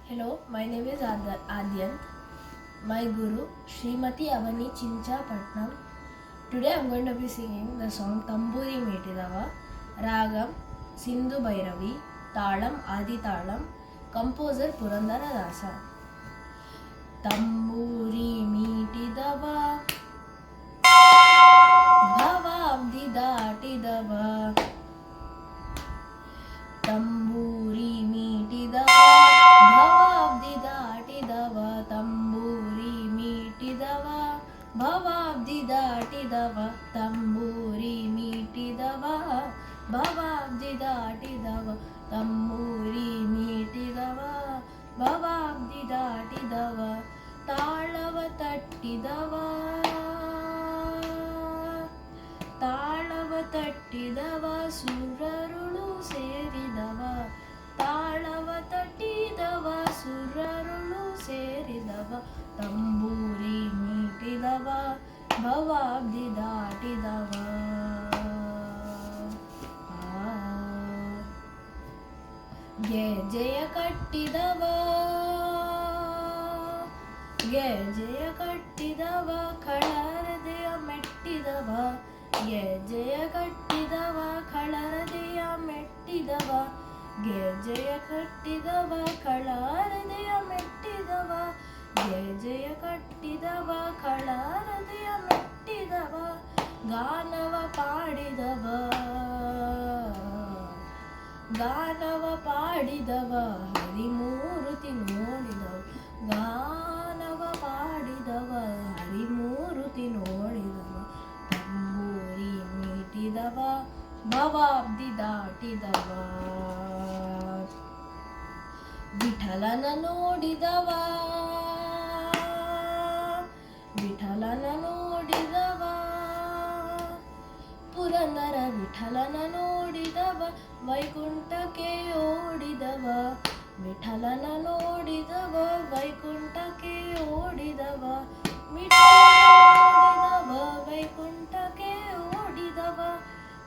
Hello, my name is Adyant. My guru, Srimati Avani Chinchapatnam. Today I am going to be singing the song Tamburi Metidava, Ragam Sindhu Bhairavi, Talam Adi Talam, composer Purandara Dasa. Tamburi Metidava, Bhavabdi Datidava, Tamburi Metidava. ತಂಬೂರಿ ಮೀಟಿದವ ಭವಾಬ್ದಿ ದಾಟಿದವ ತಂಬೂರಿ ಮೀಟಿದವ ಭವಾಬ್ದಿ ದಾಟಿದವ ತಂಬೂರಿ ಮೀಟಿದವ ಭವಾಬ್ದಿ ದಾಟಿದವ ತಾಳವ ತಟ್ಟಿದವ ತಾಳವ ತಟ್ಟಿದವ ಸುರರುಳು ಸೇರಿದವ ತಾಳವ ತಟ್ಟಿದವ ಸುರರುಳು ಸೇರಿದವ ತಂಬೂರಿ ಮೀಟಿದವ ಭವಾಬ್ದಿ ದಾಟಿದವ ಗೆಜೆಯ ಕಟ್ಟಿದವ ಗೆಜೆಯ ಕಟ್ಟಿದವ ಖಳರದೆಯ ಮೆಟ್ಟಿದವ ಗೆಜೆಯ ಕಟ್ಟಿದವ ಖಳರದೆಯ ಮೆಟ್ಟಿದವ ಗೆಜೆಯ ಕಟ್ಟಿದವ ಖಳಾರದೆಯ ಮೆಟ್ಟಿದವ ಗೆಜೆಯ ಕಟ್ಟಿದವ ಖಳಾರದೆಯ ಮೆಟ್ಟಿದವ ಗಾನವ ಪಾಡಿದವ ಗಾನವ ಪಾಡಿದವ ಹರಿಮೂರುತಿ ನೋಡಿದವ ಗಾನವ ಪಾಡಿದವ ಹರಿಮೂರುತಿ ನೋಡಿದವ ತಂಬೂರಿ ಮೀಟಿದವ ಭವಾಬ್ದಿ ದಾಟಿದವ ವಿಠಲನ ನೋಡಿದವ ವಿಠಲನ ನೋಡಿದವ ಪುರಂದರ ವಿಠಲನ ನೋಡಿದವ ವೈಕುಂಠಕ್ಕೆ ಓಡಿದವ ವಿಠಲನ ನೋಡಿದವ ವೈಕುಂಠಕ್ಕೆ ಓಡಿದವ ವಿಠಲನ ವೈಕುಂಠಕ್ಕೆ ಓಡಿದವ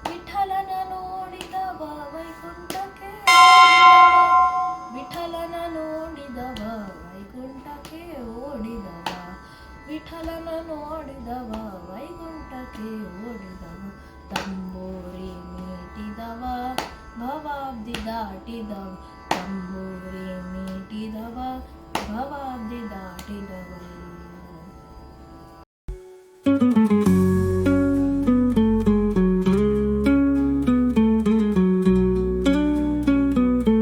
ವಿಠಲನ ನೋಡಿದವ ವೈಕುಂಠಕ್ಕೆ ವಿಠಲನ ನೋಡಿದವ ವೈಕುಂಠಕ್ಕೆ ಓಡಿದವ ವಿಠಲನ ನೋಡಿದವ ವೈಕುಂಠಕ್ಕೆ ಓಡಿದವ ತಂಬೂರಿ ಮೀಟಿದವ ಭವಾಬ್ದಿ ದಾಟಿದವ ತಂಬೂರಿ ಮೀಟಿದವ ಭವಾಬ್ದಿ ದಾಟಿದವ